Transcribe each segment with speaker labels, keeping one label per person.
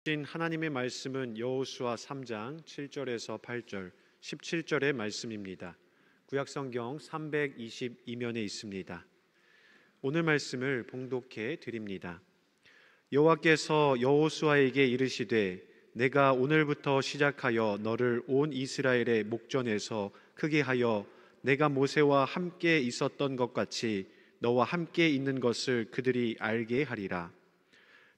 Speaker 1: 하나님의 말씀은 여호수아 3장 7절에서 8절, 17절의 말씀입니다. 구약성경 322면에 있습니다. 오늘 말씀을 봉독해 드립니다. 여호와께서 여호수아에게 이르시되 내가 오늘부터 시작하여 너를 온 이스라엘의 목전에서 크게 하여 내가 모세와 함께 있었던 것 같이 너와 함께 있는 것을 그들이 알게 하리라.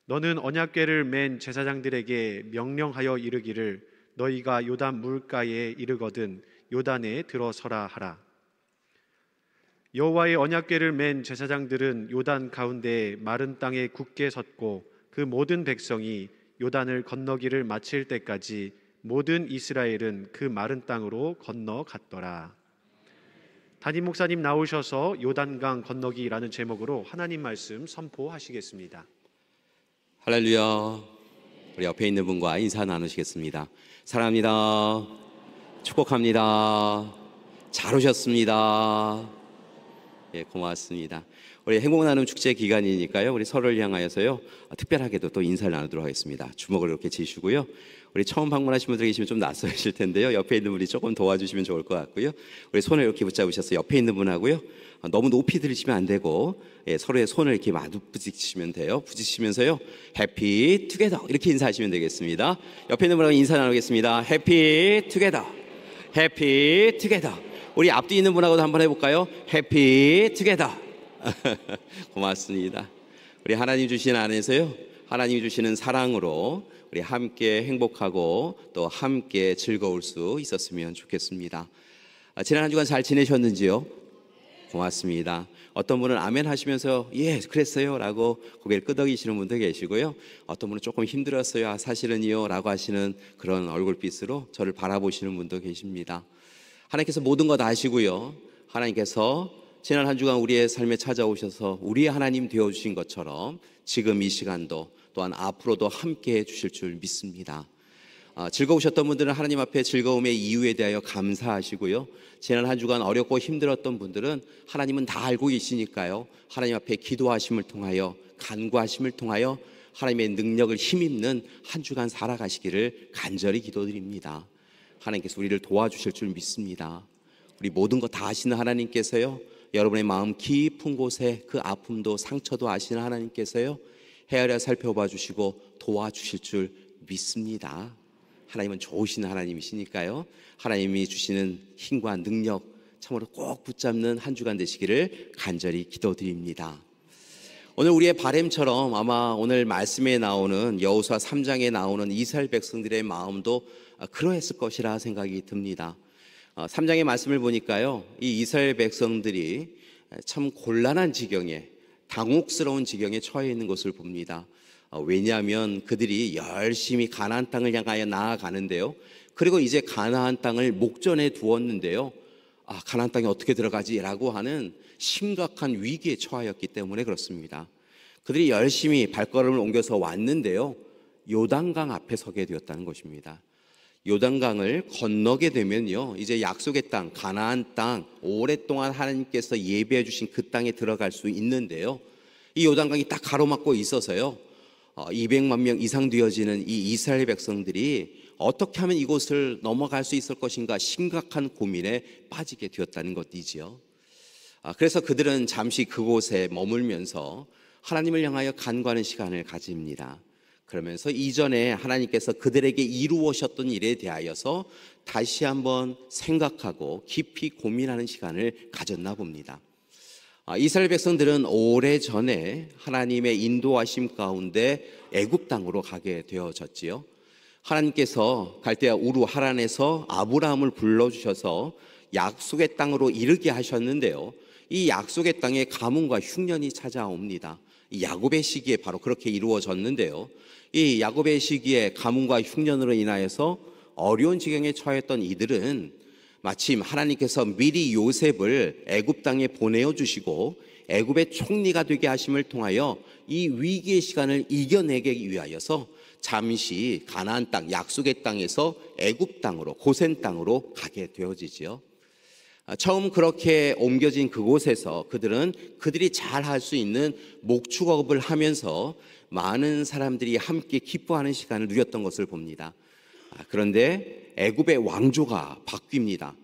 Speaker 1: 너는 언약궤를 맨 제사장들에게 명령하여 이르기를 너희가 요단 물가에 이르거든 요단에 들어서라 하라. 여호와의 언약궤를 맨 제사장들은 요단 가운데 마른 땅에 굳게 섰고 그 모든 백성이 요단을 건너기를 마칠 때까지 모든 이스라엘은 그 마른 땅으로 건너갔더라. 담임 목사님 나오셔서 요단강 건너기라는 제목으로 하나님 말씀 선포하시겠습니다.
Speaker 2: 할렐루야. 우리 옆에 있는 분과 인사 나누시겠습니다. 사랑합니다. 축복합니다. 잘 오셨습니다. 예, 고맙습니다. 우리 행복 나눔 축제 기간이니까요. 우리 서로를 향하여서요. 특별하게도 또 인사를 나누도록 하겠습니다. 주먹을 이렇게 쥐시고요. 우리 처음 방문하신 분들 계시면 좀 낯설으실 텐데요. 옆에 있는 분이 조금 도와주시면 좋을 것 같고요. 우리 손을 이렇게 붙잡으셔서 옆에 있는 분하고요. 너무 높이 들이시면 안 되고 서로의 손을 이렇게 마주 부딪히시면 돼요. 부딪히시면서요. 해피 투게더 이렇게 인사하시면 되겠습니다. 옆에 있는 분하고 인사 나누겠습니다. 해피 투게더. 해피 투게더. 우리 앞뒤 있는 분하고도 한번 해볼까요? 해피 투게더. 고맙습니다. 우리 하나님 주신 안에서요. 하나님이 주시는 사랑으로 우리 함께 행복하고 또 함께 즐거울 수 있었으면 좋겠습니다. 지난 한 주간 잘 지내셨는지요? 고맙습니다. 어떤 분은 아멘 하시면서 예 그랬어요 라고 고개를 끄덕이시는 분도 계시고요. 어떤 분은 조금 힘들었어요 사실은요 라고 하시는 그런 얼굴빛으로 저를 바라보시는 분도 계십니다. 하나님께서 모든 것 아시고요. 하나님께서 지난 한 주간 우리의 삶에 찾아오셔서 우리의 하나님 되어주신 것처럼 지금 이 시간도 또한 앞으로도 함께해 주실 줄 믿습니다. 즐거우셨던 분들은 하나님 앞에 즐거움의 이유에 대하여 감사하시고요. 지난 한 주간 어렵고 힘들었던 분들은 하나님은 다 알고 계시니까요. 하나님 앞에 기도하심을 통하여 간구하심을 통하여 하나님의 능력을 힘입는 한 주간 살아가시기를 간절히 기도드립니다. 하나님께서 우리를 도와주실 줄 믿습니다. 우리 모든 것 다 아시는 하나님께서요. 여러분의 마음 깊은 곳에 그 아픔도 상처도 아시는 하나님께서요. 헤아려 살펴봐 주시고 도와주실 줄 믿습니다. 하나님은 좋으신 하나님이시니까요. 하나님이 주시는 힘과 능력 참으로 꼭 붙잡는 한 주간 되시기를 간절히 기도드립니다. 오늘 우리의 바램처럼 아마 오늘 말씀에 나오는 여호수아 3장에 나오는 이스라엘 백성들의 마음도 그러했을 것이라 생각이 듭니다. 3장의 말씀을 보니까요. 이 이스라엘 백성들이 참 곤란한 지경에 당혹스러운 지경에 처해 있는 것을 봅니다. 왜냐하면 그들이 열심히 가나안 땅을 향하여 나아가는데요. 그리고 이제 가나안 땅을 목전에 두었는데요. 가나안 땅에 어떻게 들어가지라고 하는 심각한 위기에 처하였기 때문에 그렇습니다. 그들이 열심히 발걸음을 옮겨서 왔는데요. 요단강 앞에 서게 되었다는 것입니다. 요단강을 건너게 되면요. 이제 약속의 땅, 가나안 땅, 오랫동안 하나님께서 예비해 주신 그 땅에 들어갈 수 있는데요. 이 요단강이 딱 가로막고 있어서요. 200만 명 이상 되어지는 이 이스라엘 백성들이 어떻게 하면 이곳을 넘어갈 수 있을 것인가 심각한 고민에 빠지게 되었다는 것이지요. 그래서 그들은 잠시 그곳에 머물면서 하나님을 향하여 간구하는 시간을 가집니다. 그러면서 이전에 하나님께서 그들에게 이루어셨던 일에 대하여서 다시 한번 생각하고 깊이 고민하는 시간을 가졌나 봅니다. 이스라엘 백성들은 오래전에 하나님의 인도하심 가운데 애굽 땅으로 가게 되어졌지요. 하나님께서 갈대아 우르 하란에서 아브라함을 불러주셔서 약속의 땅으로 이르게 하셨는데요. 이 약속의 땅에 가뭄과 흉년이 찾아옵니다. 이 야곱의 시기에 바로 그렇게 이루어졌는데요. 이 야곱의 시기에 가뭄과 흉년으로 인하여서 어려운 지경에 처했던 이들은 마침 하나님께서 미리 요셉을 애굽 땅에 보내어 주시고 애굽의 총리가 되게 하심을 통하여 이 위기의 시간을 이겨내기 위하여서 잠시 가나안 땅, 약속의 땅에서 애굽 땅으로, 고센 땅으로 가게 되어지지요. 처음 그렇게 옮겨진 그곳에서 그들은 그들이 잘 할 수 있는 목축업을 하면서 많은 사람들이 함께 기뻐하는 시간을 누렸던 것을 봅니다. 그런데 애굽의 왕조가 바뀝니다.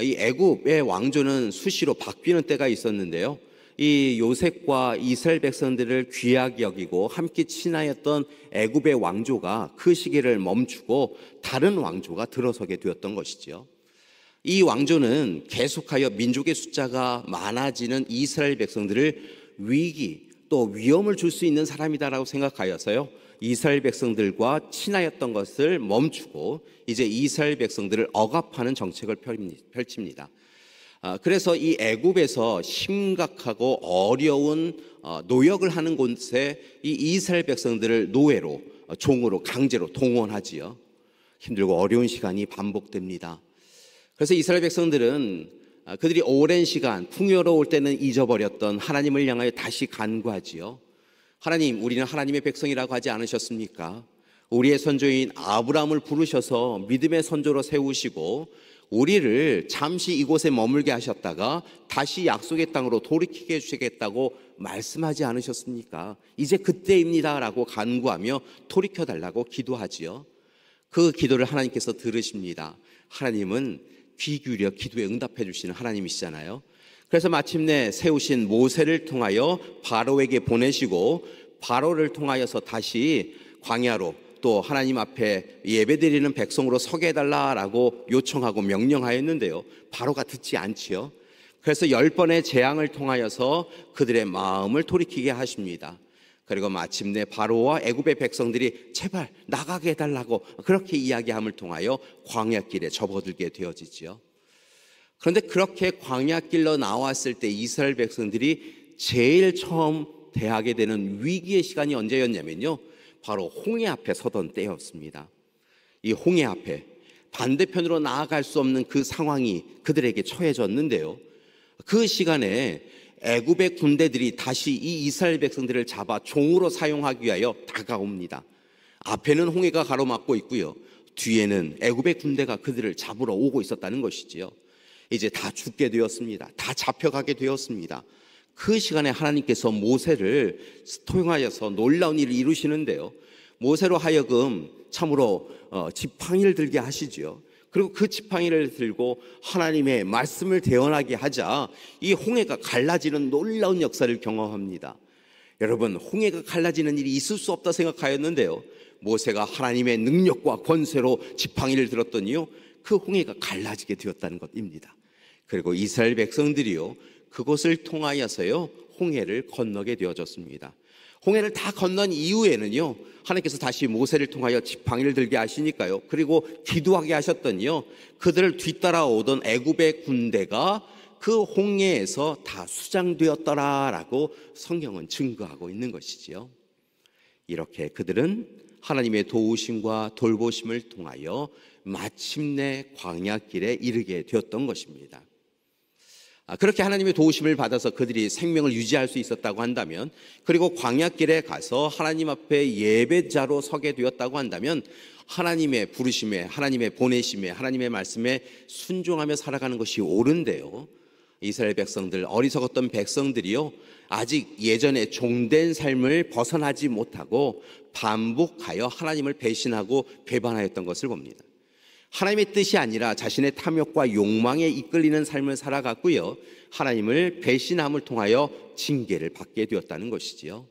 Speaker 2: 이 애굽의 왕조는 수시로 바뀌는 때가 있었는데요. 이 요셉과 이스라엘 백성들을 귀하게 여기고 함께 친하였던 애굽의 왕조가 그 시기를 멈추고 다른 왕조가 들어서게 되었던 것이지요. 이 왕조는 계속하여 민족의 숫자가 많아지는 이스라엘 백성들을 위기 또 위험을 줄 수 있는 사람이다라고 생각하여서요, 이스라엘 백성들과 친하였던 것을 멈추고 이제 이스라엘 백성들을 억압하는 정책을 펼칩니다. 그래서 이 애굽에서 심각하고 어려운 노역을 하는 곳에 이 이스라엘 백성들을 노예로, 종으로 강제로 동원하지요. 힘들고 어려운 시간이 반복됩니다. 그래서 이스라엘 백성들은 그들이 오랜 시간 풍요로울 때는 잊어버렸던 하나님을 향하여 다시 간구하지요. 하나님, 우리는 하나님의 백성이라고 하지 않으셨습니까? 우리의 선조인 아브라함을 부르셔서 믿음의 선조로 세우시고 우리를 잠시 이곳에 머물게 하셨다가 다시 약속의 땅으로 돌이키게 해주시겠다고 말씀하지 않으셨습니까? 이제 그때입니다 라고 간구하며 돌이켜달라고 기도하지요. 그 기도를 하나님께서 들으십니다. 하나님은 귀 기울여 기도에 응답해 주시는 하나님이시잖아요. 그래서 마침내 세우신 모세를 통하여 바로에게 보내시고 바로를 통하여서 다시 광야로 또 하나님 앞에 예배드리는 백성으로 서게 해달라라고 요청하고 명령하였는데요, 바로가 듣지 않지요. 그래서 10번의 재앙을 통하여서 그들의 마음을 돌이키게 하십니다. 그리고 마침내 바로와 애굽의 백성들이 제발 나가게 해달라고 그렇게 이야기함을 통하여 광야길에 접어들게 되어지죠. 그런데 그렇게 광야길로 나왔을 때 이스라엘 백성들이 제일 처음 대하게 되는 위기의 시간이 언제였냐면요, 바로 홍해 앞에 서던 때였습니다. 이 홍해 앞에 반대편으로 나아갈 수 없는 그 상황이 그들에게 처해졌는데요, 그 시간에 애굽의 군대들이 다시 이 이스라엘 백성들을 잡아 종으로 사용하기 위하여 다가옵니다. 앞에는 홍해가 가로막고 있고요, 뒤에는 애굽의 군대가 그들을 잡으러 오고 있었다는 것이지요. 이제 다 죽게 되었습니다. 다 잡혀가게 되었습니다. 그 시간에 하나님께서 모세를 통하여서 놀라운 일을 이루시는데요, 모세로 하여금 참으로 지팡이를 들게 하시지요. 그리고 그 지팡이를 들고 하나님의 말씀을 대언하게 하자 이 홍해가 갈라지는 놀라운 역사를 경험합니다. 여러분, 홍해가 갈라지는 일이 있을 수 없다 생각하였는데요, 모세가 하나님의 능력과 권세로 지팡이를 들었더니요, 그 홍해가 갈라지게 되었다는 것입니다. 그리고 이스라엘 백성들이요, 그곳을 통하여서요 홍해를 건너게 되어졌습니다. 홍해를 다 건넌 이후에는요, 하나님께서 다시 모세를 통하여 지팡이를 들게 하시니까요, 그리고 기도하게 하셨더니요, 그들을 뒤따라오던 애굽의 군대가 그 홍해에서 다 수장되었더라라고 성경은 증거하고 있는 것이지요. 이렇게 그들은 하나님의 도우심과 돌보심을 통하여 마침내 광야길에 이르게 되었던 것입니다. 그렇게 하나님의 도우심을 받아서 그들이 생명을 유지할 수 있었다고 한다면, 그리고 광야길에 가서 하나님 앞에 예배자로 서게 되었다고 한다면, 하나님의 부르심에, 하나님의 보내심에, 하나님의 말씀에 순종하며 살아가는 것이 옳은데요, 이스라엘 백성들, 어리석었던 백성들이요, 아직 예전에 종된 삶을 벗어나지 못하고 반복하여 하나님을 배신하고 배반하였던 것을 봅니다. 하나님의 뜻이 아니라 자신의 탐욕과 욕망에 이끌리는 삶을 살아갔고요, 하나님을 배신함을 통하여 징계를 받게 되었다는 것이지요.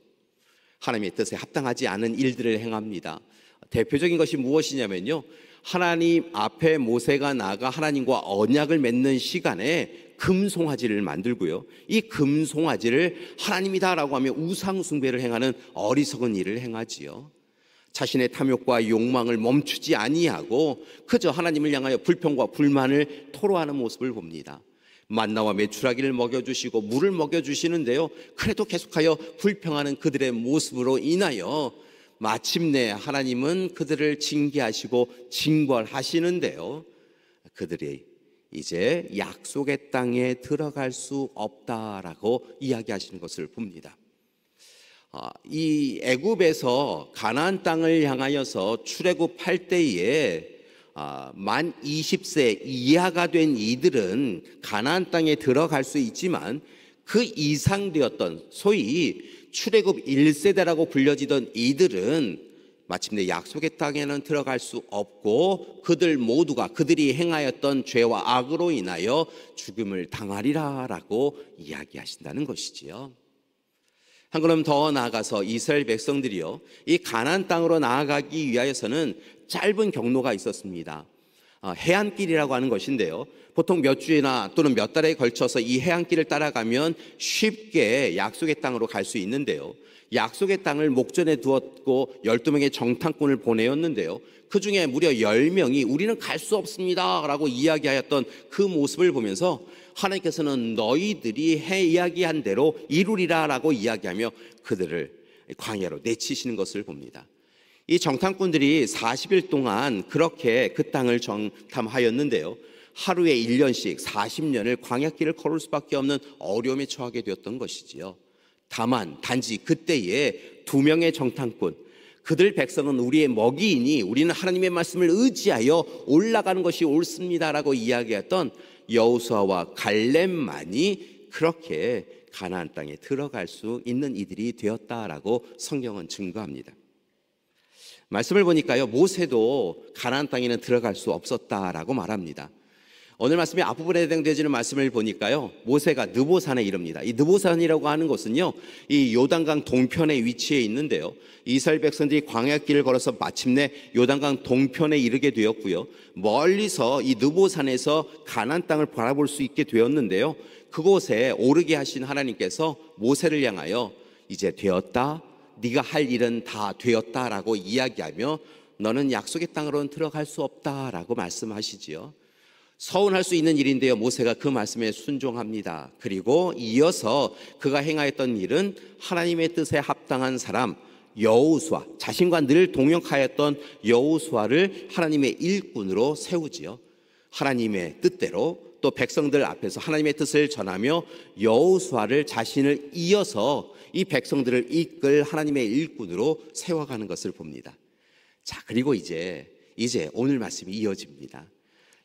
Speaker 2: 하나님의 뜻에 합당하지 않은 일들을 행합니다. 대표적인 것이 무엇이냐면요, 하나님 앞에 모세가 나가 하나님과 언약을 맺는 시간에 금송아지를 만들고요, 이 금송아지를 하나님이다라고 하며 우상 숭배를 행하는 어리석은 일을 행하지요. 자신의 탐욕과 욕망을 멈추지 아니하고 그저 하나님을 향하여 불평과 불만을 토로하는 모습을 봅니다. 만나와 메추라기를 먹여주시고 물을 먹여주시는데요, 그래도 계속하여 불평하는 그들의 모습으로 인하여 마침내 하나님은 그들을 징계하시고 징벌하시는데요, 그들이 이제 약속의 땅에 들어갈 수 없다라고 이야기하시는 것을 봅니다. 이 애굽에서 가나안 땅을 향하여서 출애굽할 때에 만 20세 이하가 된 이들은 가나안 땅에 들어갈 수 있지만 그 이상 되었던 소위 출애굽 1세대라고 불려지던 이들은 마침내 약속의 땅에는 들어갈 수 없고 그들 모두가 그들이 행하였던 죄와 악으로 인하여 죽음을 당하리라라고 이야기하신다는 것이지요. 한 걸음 더 나아가서 이스라엘 백성들이요, 이 가나안 땅으로 나아가기 위하여서는 짧은 경로가 있었습니다. 해안길이라고 하는 것인데요, 보통 몇 주나 또는 몇 달에 걸쳐서 이 해안길을 따라가면 쉽게 약속의 땅으로 갈 수 있는데요, 약속의 땅을 목전에 두었고 12명의 정탐꾼을 보내었는데요, 그 중에 무려 10명이 우리는 갈 수 없습니다 라고 이야기하였던 그 모습을 보면서 하나님께서는 너희들이 이야기한 대로 이루리라 라고 이야기하며 그들을 광야로 내치시는 것을 봅니다. 이 정탐꾼들이 40일 동안 그렇게 그 땅을 정탐하였는데요, 하루에 1년씩 40년을 광야길을 걸을 수밖에 없는 어려움에 처하게 되었던 것이지요. 다만 단지 그때에 2명의 정탐꾼, 그들 백성은 우리의 먹이이니 우리는 하나님의 말씀을 의지하여 올라가는 것이 옳습니다라고 이야기했던 여호수아와 갈렙만이 그렇게 가나안 땅에 들어갈 수 있는 이들이 되었다라고 성경은 증거합니다. 말씀을 보니까요, 모세도 가나안 땅에는 들어갈 수 없었다라고 말합니다. 오늘 말씀의 앞부분에 해당되어지는 말씀을 보니까요, 모세가 느보산에 이릅니다. 이 느보산이라고 하는 곳은요, 이 요단강 동편에 위치해 있는데요, 이스라엘 백성들이 광야길을 걸어서 마침내 요단강 동편에 이르게 되었고요, 멀리서 이 느보산에서 가나안 땅을 바라볼 수 있게 되었는데요, 그곳에 오르게 하신 하나님께서 모세를 향하여 이제 되었다, 네가 할 일은 다 되었다라고 이야기하며 너는 약속의 땅으로는 들어갈 수 없다라고 말씀하시지요. 서운할 수 있는 일인데요, 모세가 그 말씀에 순종합니다. 그리고 이어서 그가 행하였던 일은 하나님의 뜻에 합당한 사람 여호수아, 자신과 늘 동역하였던 여호수아를 하나님의 일꾼으로 세우지요. 하나님의 뜻대로 또 백성들 앞에서 하나님의 뜻을 전하며 여호수아를 자신을 이어서 이 백성들을 이끌 하나님의 일꾼으로 세워가는 것을 봅니다. 자, 그리고 이제 오늘 말씀이 이어집니다.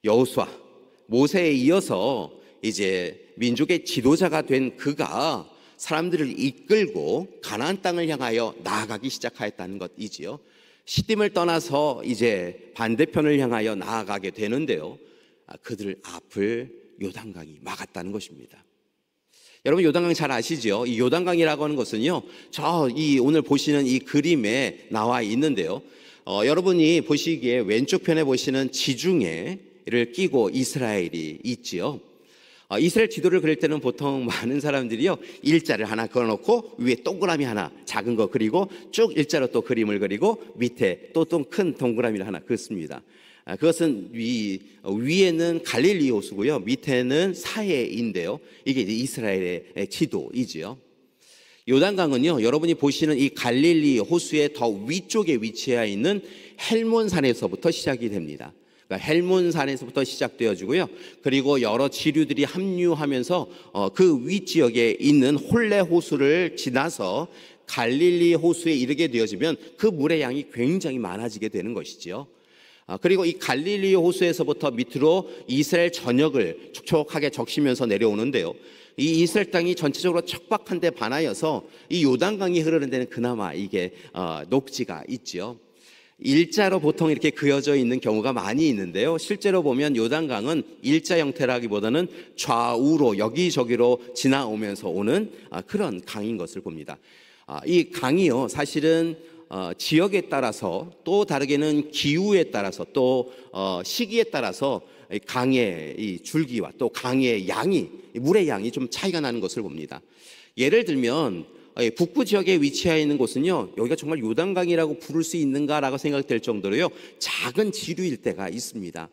Speaker 2: 여호수아, 모세에 이어서 이제 민족의 지도자가 된 그가 사람들을 이끌고 가나안 땅을 향하여 나아가기 시작하였다는 것이지요. 시딤을 떠나서 이제 반대편을 향하여 나아가게 되는데요, 그들 앞을 요단강이 막았다는 것입니다. 여러분, 요단강 잘 아시죠? 이 요단강이라고 하는 것은요, 오늘 보시는 이 그림에 나와 있는데요, 여러분이 보시기에 왼쪽 편에 보시는 지중해를 끼고 이스라엘이 있지요. 이스라엘 지도를 그릴 때는 보통 많은 사람들이요, 일자를 하나 그어놓고 위에 동그라미 하나 작은 거 그리고 쭉 일자로 또 그림을 그리고 밑에 또 큰 동그라미를 하나 그었습니다. 그것은 위에는 갈릴리 호수고요, 밑에는 사해인데요, 이게 이제 이스라엘의 지도이지요. 요단강은요, 여러분이 보시는 이 갈릴리 호수의 더 위쪽에 위치해 있는 헬몬산에서부터 시작이 됩니다. 그러니까 헬몬산에서부터 시작되어지고요, 그리고 여러 지류들이 합류하면서 그 윗지역에 있는 홀레 호수를 지나서 갈릴리 호수에 이르게 되어지면 그 물의 양이 굉장히 많아지게 되는 것이죠. 그리고 이 갈릴리 호수에서부터 밑으로 이스라엘 전역을 촉촉하게 적시면서 내려오는데요, 이 이스라엘 땅이 전체적으로 척박한 데 반하여서 이 요단강이 흐르는 데는 그나마 이게 녹지가 있죠. 일자로 보통 이렇게 그어져 있는 경우가 많이 있는데요, 실제로 보면 요단강은 일자 형태라기보다는 좌우로 여기저기로 지나오면서 오는 그런 강인 것을 봅니다. 이 강이요, 사실은 지역에 따라서 또 다르게는 기후에 따라서 또 시기에 따라서 강의 이 줄기와 또 강의 양이, 물의 양이 좀 차이가 나는 것을 봅니다. 예를 들면 북부 지역에 위치해 있는 곳은요, 여기가 정말 요단강이라고 부를 수 있는가라고 생각될 정도로요, 작은 지류일 때가 있습니다.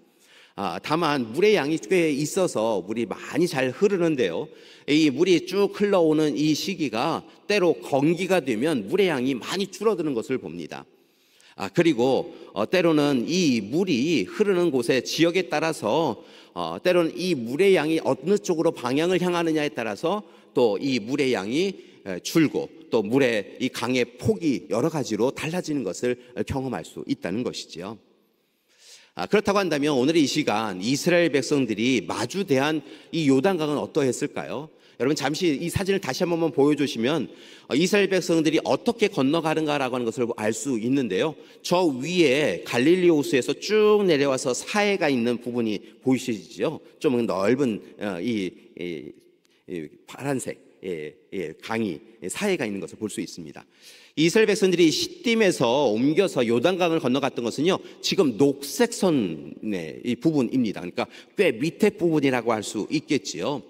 Speaker 2: 다만 물의 양이 꽤 있어서 물이 많이 잘 흐르는데요, 이 물이 쭉 흘러오는 이 시기가 때로 건기가 되면 물의 양이 많이 줄어드는 것을 봅니다. 그리고 때로는 이 물이 흐르는 곳의 지역에 따라서 때로는 이 물의 양이 어느 쪽으로 방향을 향하느냐에 따라서 또 이 물의 양이 줄고 또 물의 이 강의 폭이 여러 가지로 달라지는 것을 경험할 수 있다는 것이지요. 그렇다고 한다면 오늘 이 시간 이스라엘 백성들이 마주대한 이 요단강은 어떠했을까요? 여러분 잠시 이 사진을 다시 한 번만 보여주시면 이스라엘 백성들이 어떻게 건너가는가라고 하는 것을 알 수 있는데요. 저 위에 갈릴리 호수에서 쭉 내려와서 사해가 있는 부분이 보이시죠? 좀 넓은 이 파란색 강이 사해가 있는 것을 볼 수 있습니다. 이스라엘 백성들이 시딤에서 옮겨서 요단강을 건너갔던 것은요, 지금 녹색 선의 이 부분입니다. 그러니까 꽤 밑에 부분이라고 할 수 있겠지요.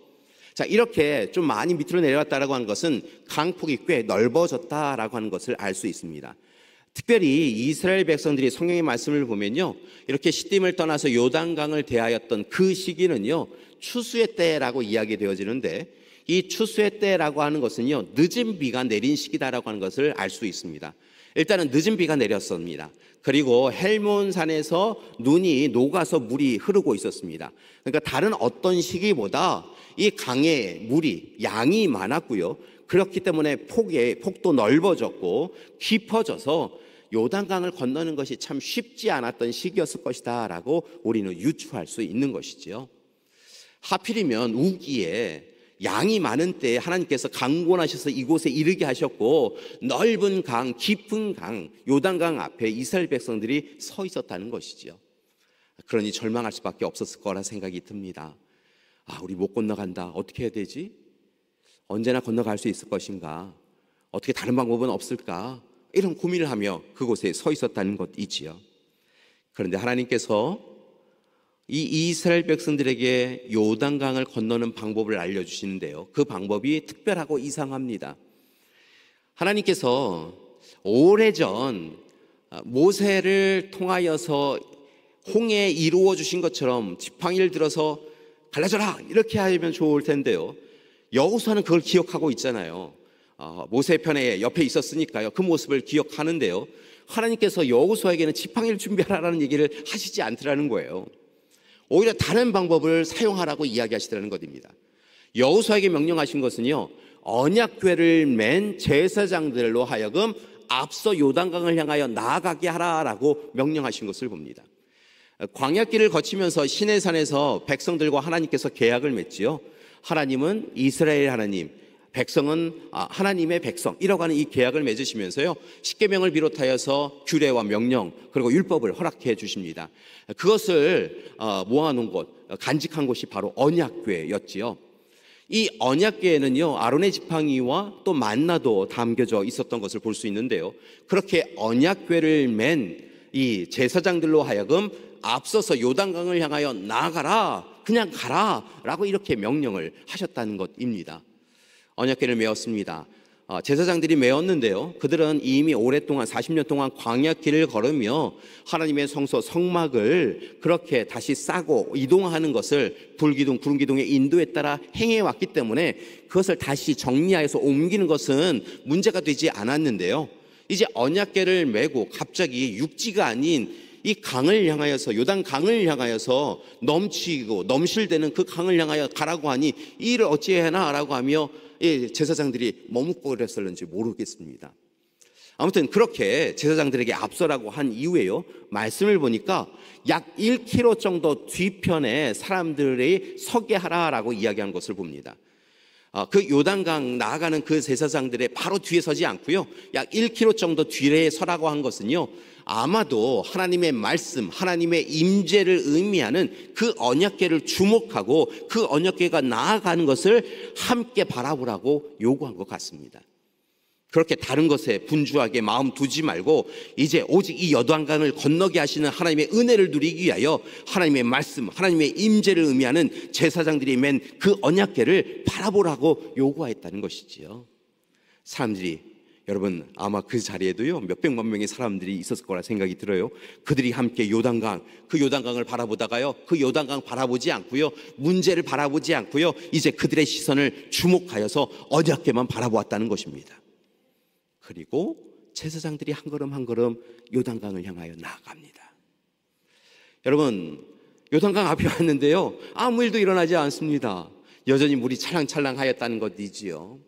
Speaker 2: 자, 이렇게 좀 많이 밑으로 내려왔다라고 하는 것은 강폭이 꽤 넓어졌다라고 하는 것을 알 수 있습니다. 특별히 이스라엘 백성들이 성경의 말씀을 보면요, 이렇게 시딤을 떠나서 요단강을 대하였던 그 시기는요, 추수의 때라고 이야기되어지는데, 이 추수의 때라고 하는 것은요, 늦은 비가 내린 시기다라고 하는 것을 알 수 있습니다. 일단은 늦은 비가 내렸습니다. 그리고 헬몬산에서 눈이 녹아서 물이 흐르고 있었습니다. 그러니까 다른 어떤 시기보다 이 강의 물이 양이 많았고요. 그렇기 때문에 폭도 넓어졌고 깊어져서 요단강을 건너는 것이 참 쉽지 않았던 시기였을 것이다 라고 우리는 유추할 수 있는 것이지요. 하필이면 우기에 양이 많은 때에 하나님께서 강권하셔서 이곳에 이르게 하셨고, 넓은 강, 깊은 강, 요단강 앞에 이스라엘 백성들이 서 있었다는 것이죠. 그러니 절망할 수밖에 없었을 거라 생각이 듭니다. 우리 못 건너간다. 어떻게 해야 되지? 언제나 건너갈 수 있을 것인가? 어떻게 다른 방법은 없을까? 이런 고민을 하며 그곳에 서 있었다는 것이지요. 그런데 하나님께서 이 이스라엘 백성들에게 요단강을 건너는 방법을 알려주시는데요, 그 방법이 특별하고 이상합니다. 하나님께서 오래전 모세를 통하여서 홍해 이루어 주신 것처럼 지팡이를 들어서 갈라져라 이렇게 하면 좋을 텐데요, 여호수아는 그걸 기억하고 있잖아요. 모세 편에 옆에 있었으니까요, 그 모습을 기억하는데요, 하나님께서 여호수아에게는 지팡이를 준비하라는 얘기를 하시지 않더라는 거예요. 오히려 다른 방법을 사용하라고 이야기하시더라는 것입니다. 여호수아에게 명령하신 것은요, 언약궤를 맨 제사장들로 하여금 앞서 요단강을 향하여 나아가게 하라라고 명령하신 것을 봅니다. 광야길을 거치면서 시내산에서 백성들과 하나님께서 계약을 맺지요. 하나님은 이스라엘 하나님, 백성은 하나님의 백성이라고 하는 이 계약을 맺으시면서요, 십계명을 비롯하여서 규례와 명령 그리고 율법을 허락해 주십니다. 그것을 모아놓은 곳, 간직한 곳이 바로 언약궤였지요. 이 언약궤에는요, 아론의 지팡이와 또 만나도 담겨져 있었던 것을 볼 수 있는데요, 그렇게 언약궤를 맨 이 제사장들로 하여금 앞서서 요단강을 향하여 나아가라, 그냥 가라 라고 이렇게 명령을 하셨다는 것입니다. 언약궤를 메었습니다. 제사장들이 메었는데요, 그들은 이미 오랫동안 40년 동안 광야길을 걸으며 하나님의 성소 성막을 그렇게 다시 싸고 이동하는 것을 불기둥 구름기둥의 인도에 따라 행해왔기 때문에 그것을 다시 정리하여서 옮기는 것은 문제가 되지 않았는데요, 이제 언약궤를 메고 갑자기 육지가 아닌 이 강을 향하여서, 요단 강을 향하여서 넘치고 넘실대는 그 강을 향하여 가라고 하니 이 일을 어찌해야 하나라고 하며 제사장들이 머뭇고 그랬을는지 모르겠습니다. 아무튼 그렇게 제사장들에게 앞서라고 한 이후에요, 말씀을 보니까 약 1km 정도 뒤편에 사람들이 서게 하라라고 이야기한 것을 봅니다. 그 요단강 나아가는 그 제사장들의 바로 뒤에 서지 않고요, 약 1km 정도 뒤에 서라고 한 것은요, 아마도 하나님의 말씀, 하나님의 임재를 의미하는 그 언약궤를 주목하고 그 언약궤가 나아가는 것을 함께 바라보라고 요구한 것 같습니다. 그렇게 다른 것에 분주하게 마음 두지 말고 이제 오직 이 요단강을 건너게 하시는 하나님의 은혜를 누리기 위하여 하나님의 말씀, 하나님의 임재를 의미하는 제사장들이 맨 그 언약궤를 바라보라고 요구했다는 것이지요. 사람들이, 여러분 아마 그 자리에도요, 몇백만 명의 사람들이 있었을 거라 생각이 들어요. 그들이 함께 요단강, 그 요단강을 바라보다가요, 그 요단강 바라보지 않고요, 문제를 바라보지 않고요, 이제 그들의 시선을 주목하여서 언약궤만 바라보았다는 것입니다. 그리고 제사장들이 한 걸음 한 걸음 요단강을 향하여 나아갑니다. 여러분, 요단강 앞에 왔는데요, 아무 일도 일어나지 않습니다. 여전히 물이 찰랑찰랑하였다는 것이지요.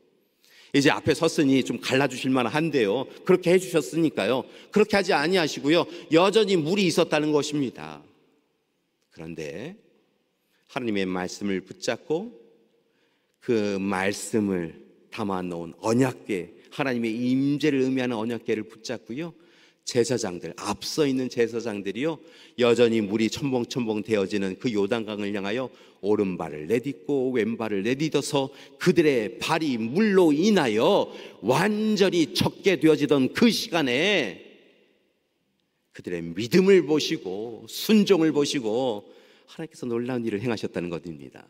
Speaker 2: 이제 앞에 섰으니 좀 갈라주실 만한데요, 그렇게 해주셨으니까요, 그렇게 하지 아니하시고요, 여전히 물이 있었다는 것입니다. 그런데 하나님의 말씀을 붙잡고 그 말씀을 담아놓은 언약궤, 하나님의 임재를 의미하는 언약궤를 붙잡고요, 제사장들, 앞서 있는 제사장들이요, 여전히 물이 첨벙첨벙 되어지는 그 요단강을 향하여 오른발을 내딛고 왼발을 내딛어서 그들의 발이 물로 인하여 완전히 젖게 되어지던 그 시간에 그들의 믿음을 보시고 순종을 보시고 하나님께서 놀라운 일을 행하셨다는 것입니다.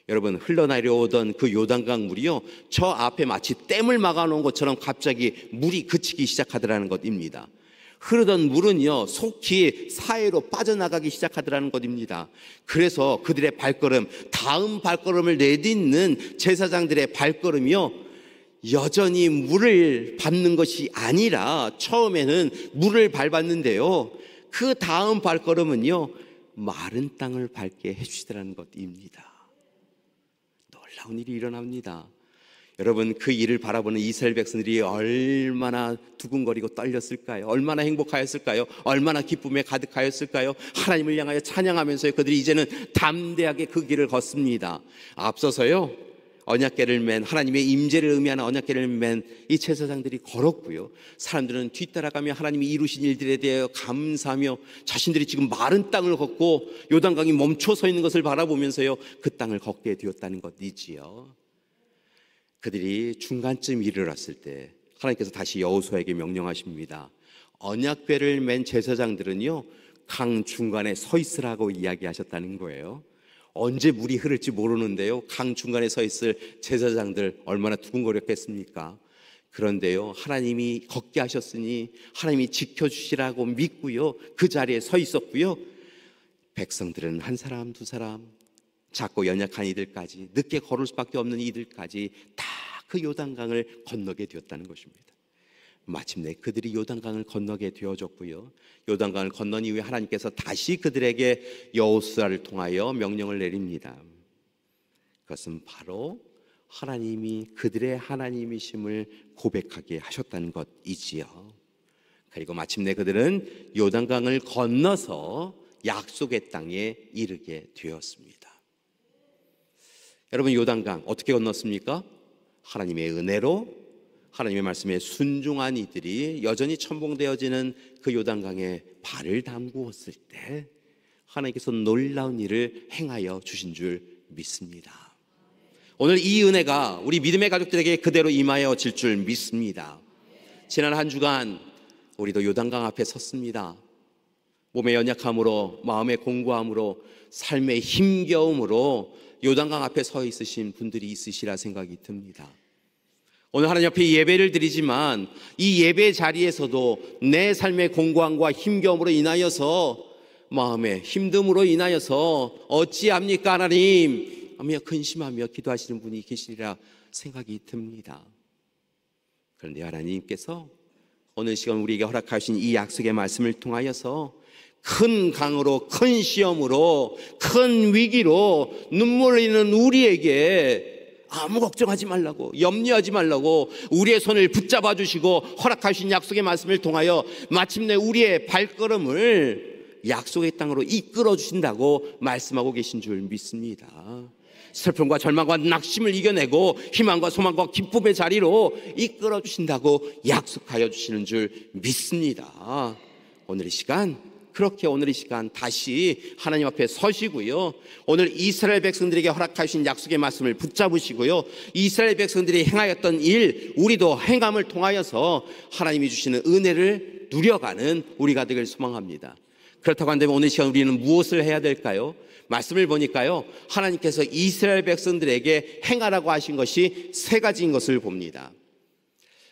Speaker 2: 여러분, 흘러내려오던 그 요단강 물이요, 저 앞에 마치 댐을 막아놓은 것처럼 갑자기 물이 그치기 시작하더라는 것입니다. 흐르던 물은요, 속히 사해로 빠져나가기 시작하더라는 것입니다. 그래서 그들의 발걸음, 다음 발걸음을 내딛는 제사장들의 발걸음이요, 여전히 물을 밟는 것이 아니라 처음에는 물을 밟았는데요, 그 다음 발걸음은요, 마른 땅을 밟게 해주시더라는 것입니다. 놀라운 일이 일어납니다. 여러분, 그 일을 바라보는 이스라엘 백성들이 얼마나 두근거리고 떨렸을까요? 얼마나 행복하였을까요? 얼마나 기쁨에 가득하였을까요? 하나님을 향하여 찬양하면서 그들이 이제는 담대하게 그 길을 걷습니다. 앞서서요, 언약궤를 맨, 하나님의 임재를 의미하는 언약궤를 맨 이 제사장들이 걸었고요, 사람들은 뒤따라가며 하나님이 이루신 일들에 대하여 감사하며 자신들이 지금 마른 땅을 걷고 요단강이 멈춰 서 있는 것을 바라보면서요, 그 땅을 걷게 되었다는 것이지요. 그들이 중간쯤 이르렀을 때 하나님께서 다시 여호수아에게 명령하십니다. 언약궤를 맨 제사장들은요, 강 중간에 서 있으라고 이야기하셨다는 거예요. 언제 물이 흐를지 모르는데요, 강 중간에 서 있을 제사장들 얼마나 두근거렸겠습니까? 그런데요, 하나님이 걷게 하셨으니 하나님이 지켜주시라고 믿고요, 그 자리에 서 있었고요, 백성들은 한 사람 두 사람, 작고 연약한 이들까지, 늦게 걸을 수밖에 없는 이들까지 다 그 요단강을 건너게 되었다는 것입니다. 마침내 그들이 요단강을 건너게 되어졌고요, 요단강을 건넌 이후에 하나님께서 다시 그들에게 여호수아를 통하여 명령을 내립니다. 그것은 바로 하나님이 그들의 하나님이심을 고백하게 하셨다는 것이지요. 그리고 마침내 그들은 요단강을 건너서 약속의 땅에 이르게 되었습니다. 여러분, 요단강 어떻게 건넜습니까? 하나님의 은혜로, 하나님의 말씀에 순종한 이들이 여전히 첨벙되어지는 그 요단강에 발을 담그었을 때 하나님께서 놀라운 일을 행하여 주신 줄 믿습니다. 오늘 이 은혜가 우리 믿음의 가족들에게 그대로 임하여질 줄 믿습니다. 지난 한 주간 우리도 요단강 앞에 섰습니다. 몸의 연약함으로, 마음의 공고함으로, 삶의 힘겨움으로 요단강 앞에 서 있으신 분들이 있으시라 생각이 듭니다. 오늘 하나님 앞에 예배를 드리지만 이 예배 자리에서도 내 삶의 공고함과 힘겨움으로 인하여서, 마음의 힘듦으로 인하여서 어찌합니까 하나님 하며 근심하며 기도하시는 분이 계시리라 생각이 듭니다. 그런데 하나님께서 오늘 시간 우리에게 허락하신 이 약속의 말씀을 통하여서 큰 강으로, 큰 시험으로, 큰 위기로 눈물 흘리는 우리에게 아무 걱정하지 말라고, 염려하지 말라고 우리의 손을 붙잡아 주시고 허락하신 약속의 말씀을 통하여 마침내 우리의 발걸음을 약속의 땅으로 이끌어 주신다고 말씀하고 계신 줄 믿습니다. 슬픔과 절망과 낙심을 이겨내고 희망과 소망과 기쁨의 자리로 이끌어 주신다고 약속하여 주시는 줄 믿습니다. 오늘 이 시간, 그렇게 오늘 이 시간 다시 하나님 앞에 서시고요, 오늘 이스라엘 백성들에게 허락하신 약속의 말씀을 붙잡으시고요, 이스라엘 백성들이 행하였던 일 우리도 행함을 통하여서 하나님이 주시는 은혜를 누려가는 우리가 되길 소망합니다. 그렇다고 한다면 오늘 이 시간 우리는 무엇을 해야 될까요? 말씀을 보니까요, 하나님께서 이스라엘 백성들에게 행하라고 하신 것이 세 가지인 것을 봅니다.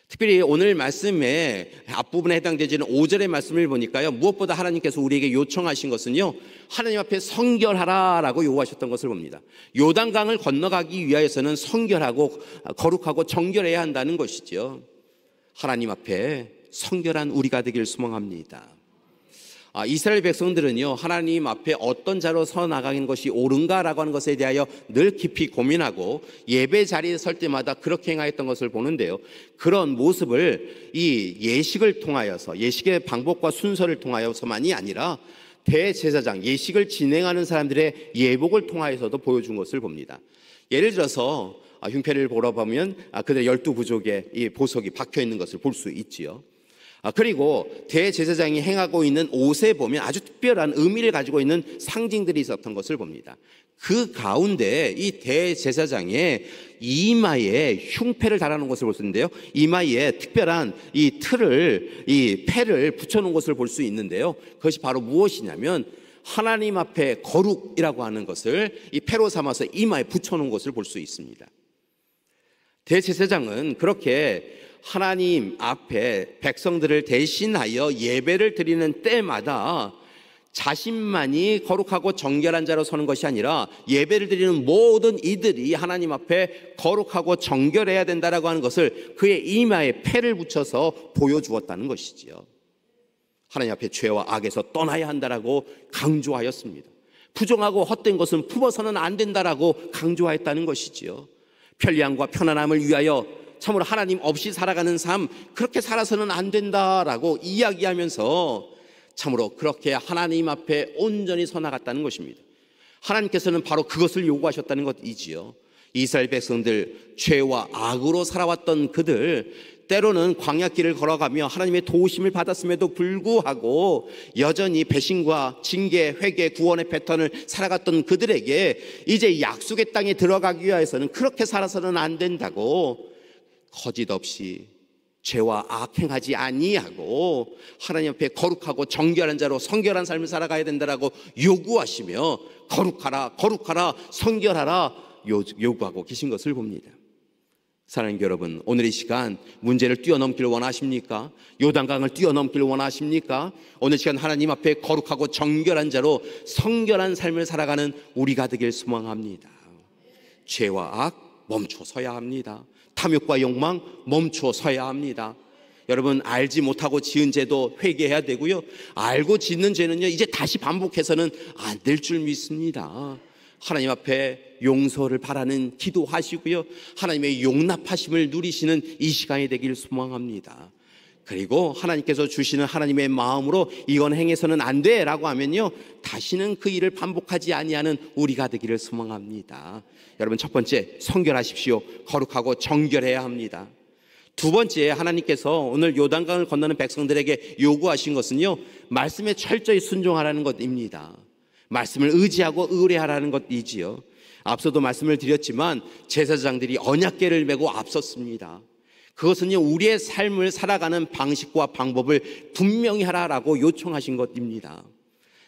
Speaker 2: 특별히 오늘 말씀의 앞부분에 해당되지는 5절의 말씀을 보니까요, 무엇보다 하나님께서 우리에게 요청하신 것은요, 하나님 앞에 성결하라라고 요구하셨던 것을 봅니다. 요단강을 건너가기 위하여서는 성결하고 거룩하고 정결해야 한다는 것이죠. 하나님 앞에 성결한 우리가 되기를 소망합니다. 이스라엘 백성들은요, 하나님 앞에 어떤 자로 서 나가는 것이 옳은가라고 하는 것에 대하여 늘 깊이 고민하고 예배 자리에 설 때마다 그렇게 행하였던 것을 보는데요, 그런 모습을 이 예식을 통하여서, 예식의 방법과 순서를 통하여서만이 아니라 대제사장, 예식을 진행하는 사람들의 예복을 통하여서도 보여준 것을 봅니다. 예를 들어서 흉패를 보러 보면 그들의 12부족의 이 보석이 박혀 있는 것을 볼 수 있지요. 그리고 대제사장이 행하고 있는 옷에 보면 아주 특별한 의미를 가지고 있는 상징들이 있었던 것을 봅니다. 그 가운데 이 대제사장의 이마에 흉패를 달아놓은 것을 볼 수 있는데요. 이마에 특별한 이 패를 붙여놓은 것을 볼 수 있는데요. 그것이 바로 무엇이냐면 하나님 앞에 거룩이라고 하는 것을 이 패로 삼아서 이마에 붙여놓은 것을 볼 수 있습니다. 대제사장은 그렇게 하나님 앞에 백성들을 대신하여 예배를 드리는 때마다 자신만이 거룩하고 정결한 자로 서는 것이 아니라 예배를 드리는 모든 이들이 하나님 앞에 거룩하고 정결해야 된다라고 하는 것을 그의 이마에 패를 붙여서 보여주었다는 것이지요. 하나님 앞에 죄와 악에서 떠나야 한다라고 강조하였습니다. 부정하고 헛된 것은 품어서는 안 된다라고 강조하였다는 것이지요. 편리함과 편안함을 위하여 참으로 하나님 없이 살아가는 삶, 그렇게 살아서는 안 된다라고 이야기하면서 참으로 그렇게 하나님 앞에 온전히 서 나갔다는 것입니다. 하나님께서는 바로 그것을 요구하셨다는 것이지요. 이스라엘 백성들, 죄와 악으로 살아왔던 그들, 때로는 광야길을 걸어가며 하나님의 도우심을 받았음에도 불구하고 여전히 배신과 징계, 회개, 구원의 패턴을 살아갔던 그들에게 이제 약속의 땅에 들어가기 위해서는 그렇게 살아서는 안 된다고 거짓 없이 죄와 악 행하지 아니하고 하나님 앞에 거룩하고 정결한 자로 성결한 삶을 살아가야 된다라고 요구하시며 거룩하라 성결하라 요구하고 계신 것을 봅니다. 사랑하는 여러분, 오늘 이 시간 문제를 뛰어넘기를 원하십니까? 요단강을 뛰어넘기를 원하십니까? 오늘 시간 하나님 앞에 거룩하고 정결한 자로 성결한 삶을 살아가는 우리가 되길 소망합니다. 죄와 악 멈춰서야 합니다. 탐욕과 욕망 멈춰서야 합니다. 여러분, 알지 못하고 지은 죄도 회개해야 되고요, 알고 짓는 죄는요 이제 다시 반복해서는 안 될 줄 믿습니다. 하나님 앞에 용서를 바라는 기도하시고요, 하나님의 용납하심을 누리시는 이 시간이 되기를 소망합니다. 그리고 하나님께서 주시는 하나님의 마음으로 이건 행해서는 안 돼 라고 하면요 다시는 그 일을 반복하지 아니하는 우리가 되기를 소망합니다. 여러분, 첫 번째, 성결하십시오. 거룩하고 정결해야 합니다. 두 번째, 하나님께서 오늘 요단강을 건너는 백성들에게 요구하신 것은요 말씀에 철저히 순종하라는 것입니다. 말씀을 의지하고 의뢰하라는 것이지요. 앞서도 말씀을 드렸지만 제사장들이 언약궤를 메고 앞섰습니다. 그것은요 우리의 삶을 살아가는 방식과 방법을 분명히 하라라고 요청하신 것입니다.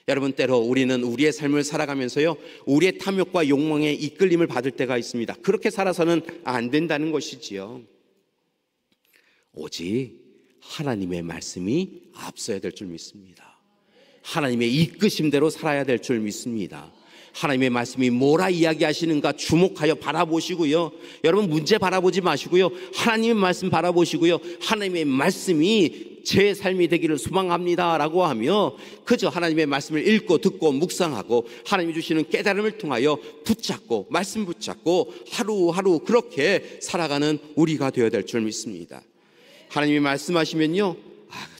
Speaker 2: 여러분, 때로 우리는 우리의 삶을 살아가면서요 우리의 탐욕과 욕망에 이끌림을 받을 때가 있습니다. 그렇게 살아서는 안 된다는 것이지요. 오직 하나님의 말씀이 앞서야 될 줄 믿습니다. 하나님의 이끄심대로 살아야 될 줄 믿습니다. 하나님의 말씀이 뭐라 이야기하시는가 주목하여 바라보시고요, 여러분 문제 바라보지 마시고요, 하나님의 말씀 바라보시고요, 하나님의 말씀이 제 삶이 되기를 소망합니다 라고 하며 그저 하나님의 말씀을 읽고 듣고 묵상하고 하나님이 주시는 깨달음을 통하여 붙잡고 말씀 붙잡고 하루하루 그렇게 살아가는 우리가 되어야 될 줄 믿습니다. 하나님이 말씀하시면요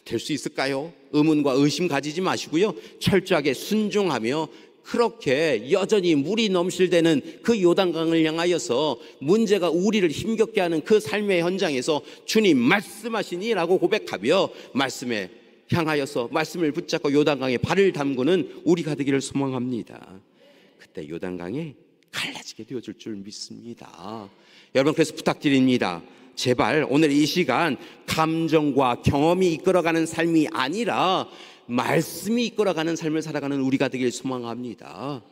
Speaker 2: 될 수 있을까요? 의문과 의심 가지지 마시고요, 철저하게 순종하며 그렇게 여전히 물이 넘실대는 그 요단강을 향하여서 문제가 우리를 힘겹게 하는 그 삶의 현장에서 주님 말씀하시니 라고 고백하며 말씀에 향하여서 말씀을 붙잡고 요단강에 발을 담그는 우리가 되기를 소망합니다. 그때 요단강에 갈라지게 되어줄 줄 믿습니다. 여러분, 그래서 부탁드립니다. 제발 오늘 이 시간 감정과 경험이 이끌어가는 삶이 아니라 말씀이 이끌어가는 삶을 살아가는 우리가 되길 소망합니다.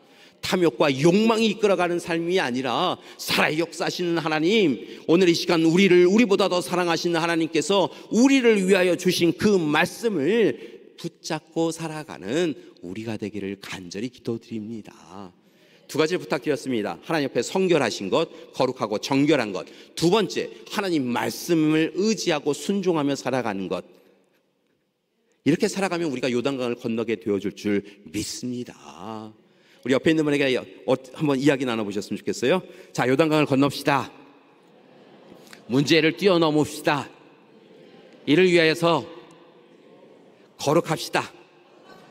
Speaker 2: 탐욕과 욕망이 이끌어가는 삶이 아니라 살아 역사하시는 하나님, 오늘 이 시간 우리보다 더 사랑하시는 하나님께서 우리를 위하여 주신 그 말씀을 붙잡고 살아가는 우리가 되기를 간절히 기도드립니다. 두 가지를 부탁드렸습니다. 하나님 옆에 성결하신 것, 거룩하고 정결한 것. 두 번째, 하나님 말씀을 의지하고 순종하며 살아가는 것. 이렇게 살아가면 우리가 요단강을 건너게 되어줄 줄 믿습니다. 우리 옆에 있는 분에게 한번 이야기 나눠보셨으면 좋겠어요. 자, 요단강을 건넙시다. 문제를 뛰어넘읍시다. 이를 위하여서 거룩합시다.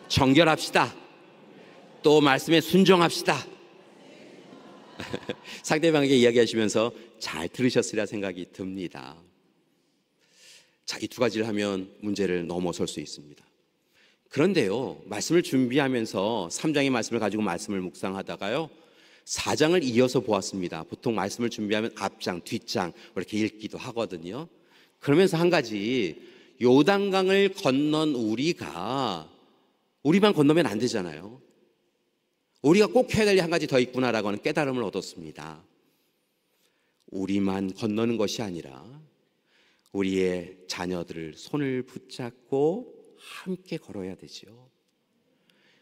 Speaker 2: 정결합시다. 또 말씀에 순종합시다. 상대방에게 이야기하시면서 잘 들으셨으리라 생각이 듭니다. 자, 이 두 가지를 하면 문제를 넘어설 수 있습니다. 그런데요, 말씀을 준비하면서 3장의 말씀을 가지고 말씀을 묵상하다가요, 4장을 이어서 보았습니다. 보통 말씀을 준비하면 앞장, 뒷장 이렇게 읽기도 하거든요. 그러면서 한 가지, 요단강을 건넌 우리만 건너면 안 되잖아요. 우리가 꼭 해야 될 한 가지 더 있구나라고 하는 깨달음을 얻었습니다. 우리만 건너는 것이 아니라 우리의 자녀들을 손을 붙잡고 함께 걸어야 되죠.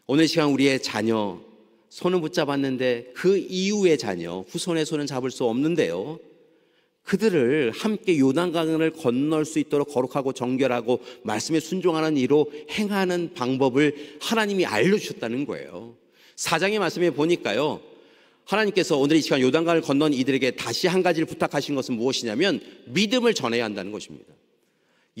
Speaker 2: 오늘 시간 우리의 자녀 손을 붙잡았는데 그 이후의 자녀, 후손의 손은 잡을 수 없는데요, 그들을 함께 요단강을 건널 수 있도록 거룩하고 정결하고 말씀에 순종하는 이로 행하는 방법을 하나님이 알려주셨다는 거예요. 4장의 말씀에 보니까요, 하나님께서 오늘 이 시간 요단강을 건넌 이들에게 다시 한 가지를 부탁하신 것은 무엇이냐면 믿음을 전해야 한다는 것입니다.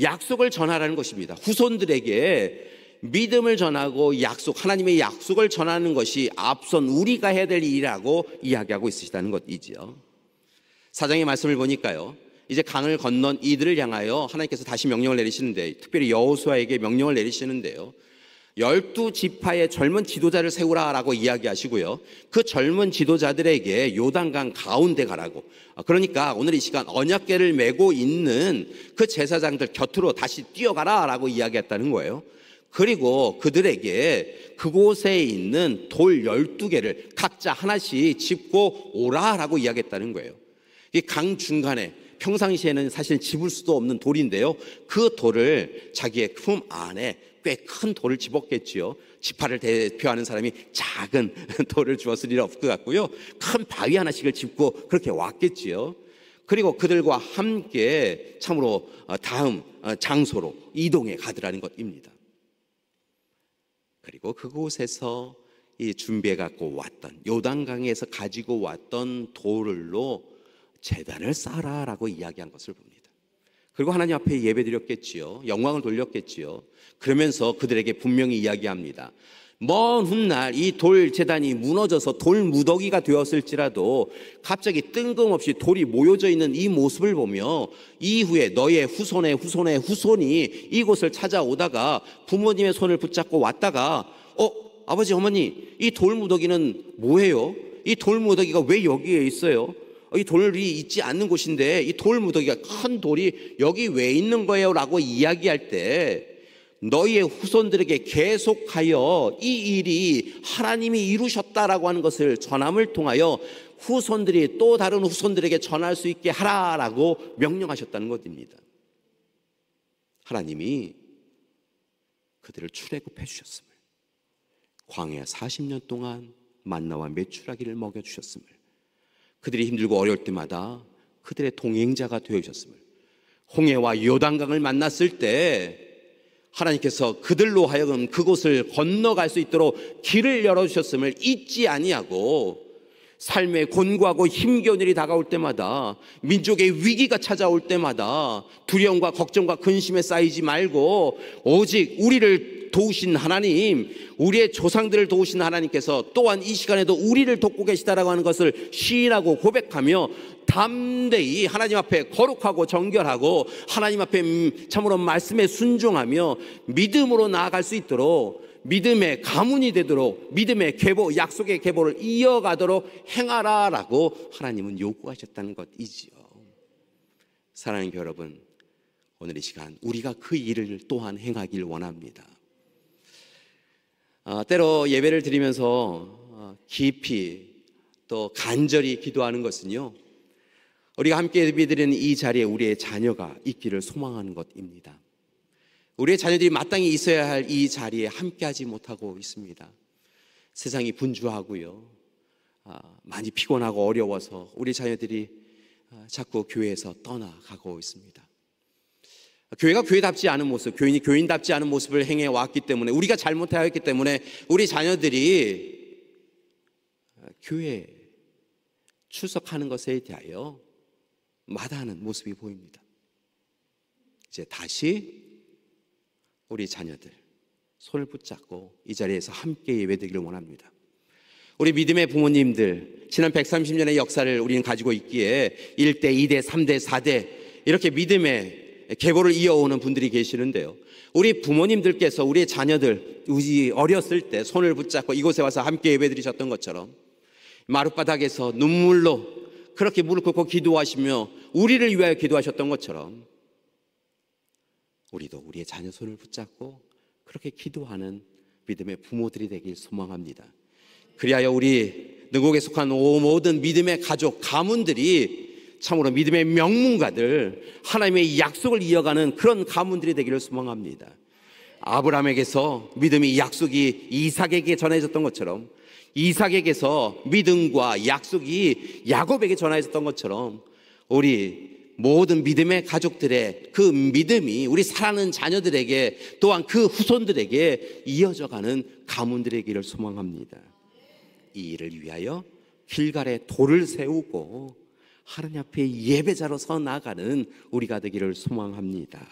Speaker 2: 약속을 전하라는 것입니다. 후손들에게 믿음을 전하고 하나님의 약속을 전하는 것이 앞선 우리가 해야 될 일이라고 이야기하고 있으시다는 것이죠. 4장의 말씀을 보니까요, 이제 강을 건넌 이들을 향하여 하나님께서 다시 명령을 내리시는데, 특별히 여호수아에게 명령을 내리시는데요, 12지파의 젊은 지도자를 세우라라고 이야기하시고요, 그 젊은 지도자들에게 요단강 가운데 가라고, 그러니까 오늘 이 시간 언약궤를 메고 있는 그 제사장들 곁으로 다시 뛰어가라라고 이야기했다는 거예요. 그리고 그들에게 그곳에 있는 돌 12개를 각자 하나씩 짚고 오라라고 이야기했다는 거예요. 이 강 중간에 평상시에는 사실 집을 수도 없는 돌인데요, 그 돌을 자기의 품 안에 꽤 큰 돌을 집었겠지요. 지파를 대표하는 사람이 작은 돌을 주었을 일 없을 것 같고요, 큰 바위 하나씩을 짚고 그렇게 왔겠지요. 그리고 그들과 함께 참으로 다음 장소로 이동해 가더라는 것입니다. 그리고 그곳에서 이 준비해 갖고 왔던 요단강에서 가지고 왔던 돌로 제단을 쌓아라라고 이야기한 것을 봅니다. 그리고 하나님 앞에 예배드렸겠지요. 영광을 돌렸겠지요. 그러면서 그들에게 분명히 이야기합니다. 먼 훗날 이 돌 제단이 무너져서 돌 무더기가 되었을지라도 갑자기 뜬금없이 돌이 모여져 있는 이 모습을 보며 이후에 너의 후손의 후손의 후손이 이곳을 찾아오다가 부모님의 손을 붙잡고 왔다가 아버지 어머니 이 돌 무더기는 뭐예요? 이 돌 무더기가 왜 여기에 있어요? 이 돌이 있지 않는 곳인데 이 돌 무더기가 큰 돌이 여기 왜 있는 거예요? 라고 이야기할 때 너희의 후손들에게 계속하여 이 일이 하나님이 이루셨다라고 하는 것을 전함을 통하여 후손들이 또 다른 후손들에게 전할 수 있게 하라라고 명령하셨다는 것입니다. 하나님이 그들을 출애굽해 주셨음을, 광야 40년 동안 만나와 메추라기를 먹여주셨음을, 그들이 힘들고 어려울 때마다 그들의 동행자가 되어주셨음을, 홍해와 요단강을 만났을 때 하나님께서 그들로 하여금 그곳을 건너갈 수 있도록 길을 열어주셨음을 잊지 아니하고, 삶의 곤고하고 힘겨운 일이 다가올 때마다, 민족의 위기가 찾아올 때마다 두려움과 걱정과 근심에 쌓이지 말고 오직 우리를 도우신 하나님, 우리의 조상들을 도우신 하나님께서 또한 이 시간에도 우리를 돕고 계시다라고 하는 것을 시인하고 고백하며 담대히 하나님 앞에 거룩하고 정결하고 하나님 앞에 참으로 말씀에 순종하며 믿음으로 나아갈 수 있도록, 믿음의 가문이 되도록, 믿음의 계보, 약속의 계보를 이어가도록 행하라라고 하나님은 요구하셨다는 것이지요. 사랑하는 여러분, 오늘 이 시간 우리가 그 일을 또한 행하길 원합니다. 때로 예배를 드리면서 깊이 또 간절히 기도하는 것은요, 우리가 함께 예배드리는 이 자리에 우리의 자녀가 있기를 소망하는 것입니다. 우리의 자녀들이 마땅히 있어야 할 이 자리에 함께하지 못하고 있습니다. 세상이 분주하고요, 많이 피곤하고 어려워서 우리 자녀들이 자꾸 교회에서 떠나가고 있습니다. 교회가 교회답지 않은 모습, 교인이 교인답지 않은 모습을 행해 왔기 때문에, 우리가 잘못하였기 때문에 우리 자녀들이 교회에 출석하는 것에 대하여 마다하는 모습이 보입니다. 이제 다시 우리 자녀들 손을 붙잡고 이 자리에서 함께 예배드리기를 원합니다. 우리 믿음의 부모님들, 지난 130년의 역사를 우리는 가지고 있기에 1대, 2대, 3대, 4대 이렇게 믿음의 계보를 이어오는 분들이 계시는데요. 우리 부모님들께서 우리의 자녀들, 우리 어렸을 때 손을 붙잡고 이곳에 와서 함께 예배드리셨던 것처럼 마룻바닥에서 눈물로 그렇게 무릎 꿇고 기도하시며 우리를 위하여 기도하셨던 것처럼 우리도 우리의 자녀 손을 붙잡고 그렇게 기도하는 믿음의 부모들이 되길 소망합니다. 그리하여 우리 능곡에 속한 모든 믿음의 가족, 가문들이 참으로 믿음의 명문가들, 하나님의 약속을 이어가는 그런 가문들이 되기를 소망합니다. 아브라함에게서 믿음의 약속이 이삭에게 전해졌던 것처럼, 이삭에게서 믿음과 약속이 야곱에게 전해졌던 것처럼 우리 모든 믿음의 가족들의 그 믿음이 우리 사랑하는 자녀들에게 또한 그 후손들에게 이어져가는 가문들에게를 소망합니다. 이 일을 위하여 길갈에 돌을 세우고 하나님 앞에 예배자로 서 나가는 우리가 되기를 소망합니다.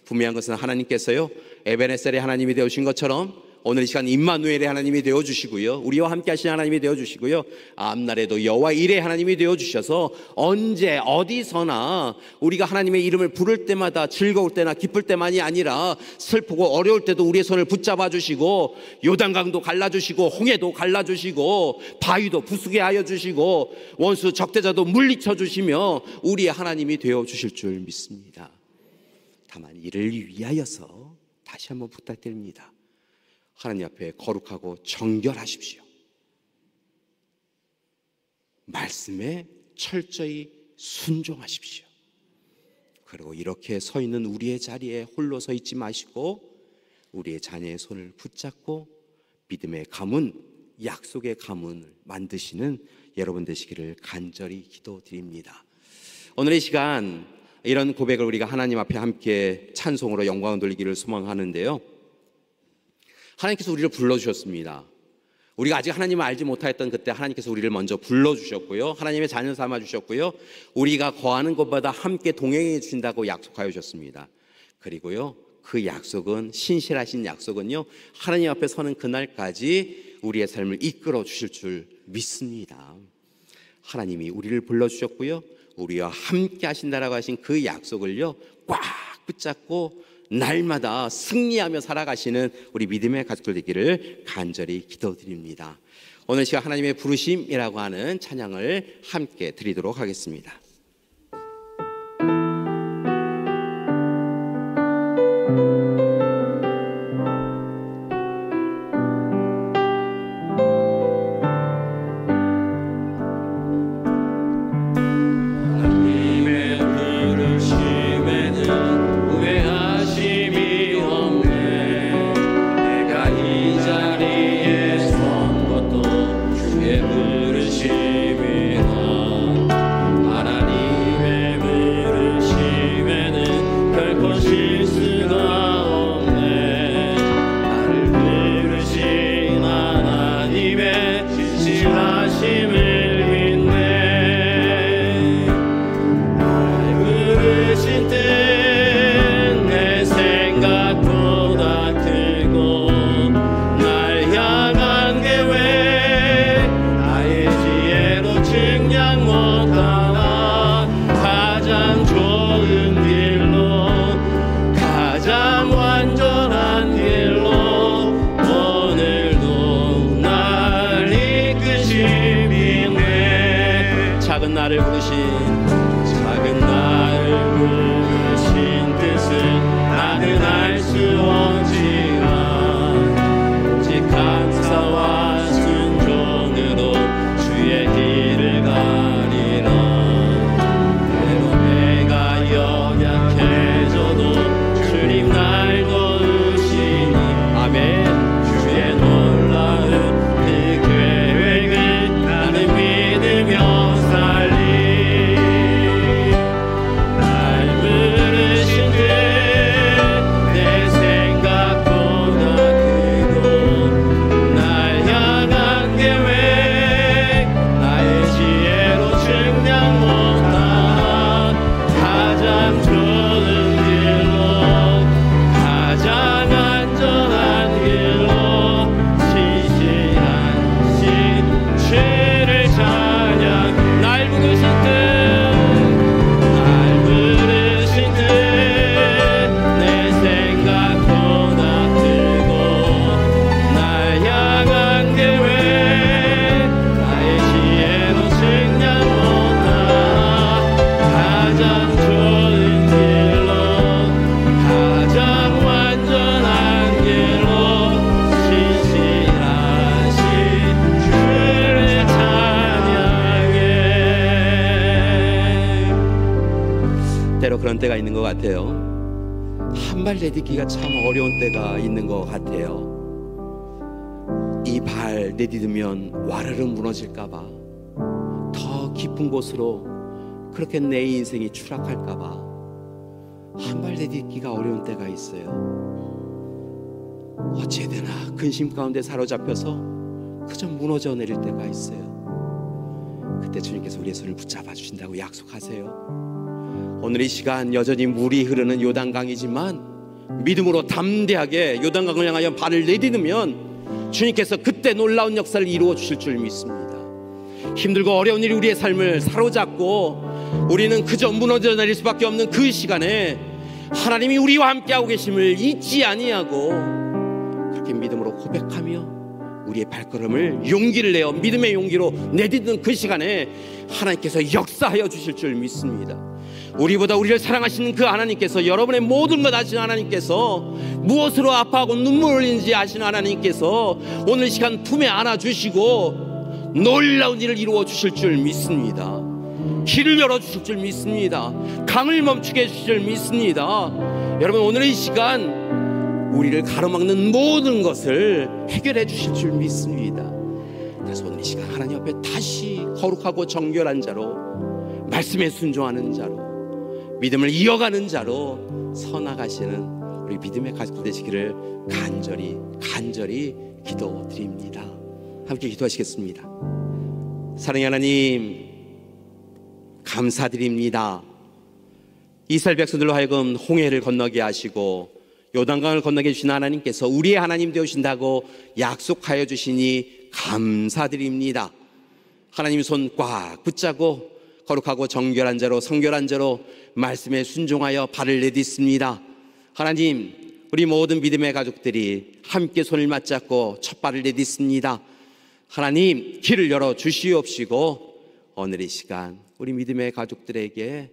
Speaker 2: 분명한 것은 하나님께서요, 에베네셀의 하나님이 되어주신 것처럼 오늘 이 시간 임마누엘의 하나님이 되어주시고요, 우리와 함께 하신 하나님이 되어주시고요, 앞날에도 여호와 일의 하나님이 되어주셔서 언제 어디서나 우리가 하나님의 이름을 부를 때마다 즐거울 때나 기쁠 때만이 아니라 슬프고 어려울 때도 우리의 손을 붙잡아 주시고 요단강도 갈라주시고 홍해도 갈라주시고 바위도 부수게 하여 주시고 원수 적대자도 물리쳐 주시며 우리의 하나님이 되어주실 줄 믿습니다. 다만 이를 위하여서 다시 한번 부탁드립니다. 하나님 앞에 거룩하고 정결하십시오. 말씀에 철저히 순종하십시오. 그리고 이렇게 서 있는 우리의 자리에 홀로 서 있지 마시고 우리의 자녀의 손을 붙잡고 믿음의 가문, 약속의 가문을 만드시는 여러분 되시기를 간절히 기도드립니다. 오늘 이 시간 이런 고백을 우리가 하나님 앞에 함께 찬송으로 영광을 돌리기를 소망하는데요. 하나님께서 우리를 불러주셨습니다. 우리가 아직 하나님을 알지 못하였던 그때 하나님께서 우리를 먼저 불러주셨고요, 하나님의 자녀 삼아주셨고요, 우리가 거하는 것보다 함께 동행해 주신다고 약속하여 주셨습니다. 그리고요, 그 약속은, 신실하신 약속은요, 하나님 앞에 서는 그날까지 우리의 삶을 이끌어 주실 줄 믿습니다. 하나님이 우리를 불러주셨고요, 우리와 함께 하신다라고 하신 그 약속을요 꽉 붙잡고 날마다 승리하며 살아가시는 우리 믿음의 가족들 되기를 간절히 기도드립니다. 오늘 시간 하나님의 부르심이라고 하는 찬양을 함께 드리도록 하겠습니다.
Speaker 3: 살리
Speaker 2: 그런 때가 있는 것 같아요. 한 발 내딛기가 참 어려운 때가 있는 것 같아요. 이 발 내딛으면 와르르 무너질까봐, 더 깊은 곳으로 그렇게 내 인생이 추락할까봐 한 발 내딛기가 어려운 때가 있어요. 어찌해야 되나 근심 가운데 사로잡혀서 그저 무너져 내릴 때가 있어요. 그때 주님께서 우리의 손을 붙잡아 주신다고 약속하세요. 오늘 이 시간 여전히 물이 흐르는 요단강이지만 믿음으로 담대하게 요단강을 향하여 발을 내딛으면 주님께서 그때 놀라운 역사를 이루어 주실 줄 믿습니다. 힘들고 어려운 일이 우리의 삶을 사로잡고 우리는 그저 무너져 내릴 수밖에 없는 그 시간에 하나님이 우리와 함께하고 계심을 잊지 아니하고 그렇게 믿음으로 고백하며 우리의 발걸음을 용기를 내어 믿음의 용기로 내딛는 그 시간에 하나님께서 역사하여 주실 줄 믿습니다. 우리보다 우리를 사랑하시는 그 하나님께서, 여러분의 모든 것 아시는 하나님께서, 무엇으로 아파하고 눈물 흘리는지 아시는 하나님께서 오늘 이 시간 품에 안아주시고 놀라운 일을 이루어 주실 줄 믿습니다. 길을 열어주실 줄 믿습니다. 강을 멈추게 해주실 줄 믿습니다. 여러분, 오늘 이 시간 우리를 가로막는 모든 것을 해결해 주실 줄 믿습니다. 그래서 오늘 이 시간 하나님 앞에 다시 거룩하고 정결한 자로, 말씀에 순종하는 자로, 믿음을 이어가는 자로 서나가시는 우리 믿음의 가족들 되시기를 간절히 기도드립니다. 함께 기도하시겠습니다. 사랑의 하나님, 감사드립니다. 이스라엘 백성들로 하여금 홍해를 건너게 하시고 요단강을 건너게 해주신 하나님께서 우리의 하나님 되어주신다고 약속하여 주시니 감사드립니다. 하나님 손 꽉 붙잡고 거룩하고 정결한 자로, 성결한 자로 말씀에 순종하여 발을 내딛습니다. 하나님, 우리 모든 믿음의 가족들이 함께 손을 맞잡고 첫 발을 내딛습니다. 하나님, 길을 열어 주시옵시고 오늘 이 시간 우리 믿음의 가족들에게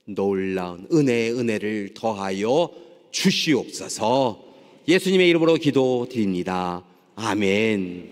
Speaker 2: 놀라운 은혜를 더하여 주시옵소서. 예수님의 이름으로 기도드립니다. 아멘.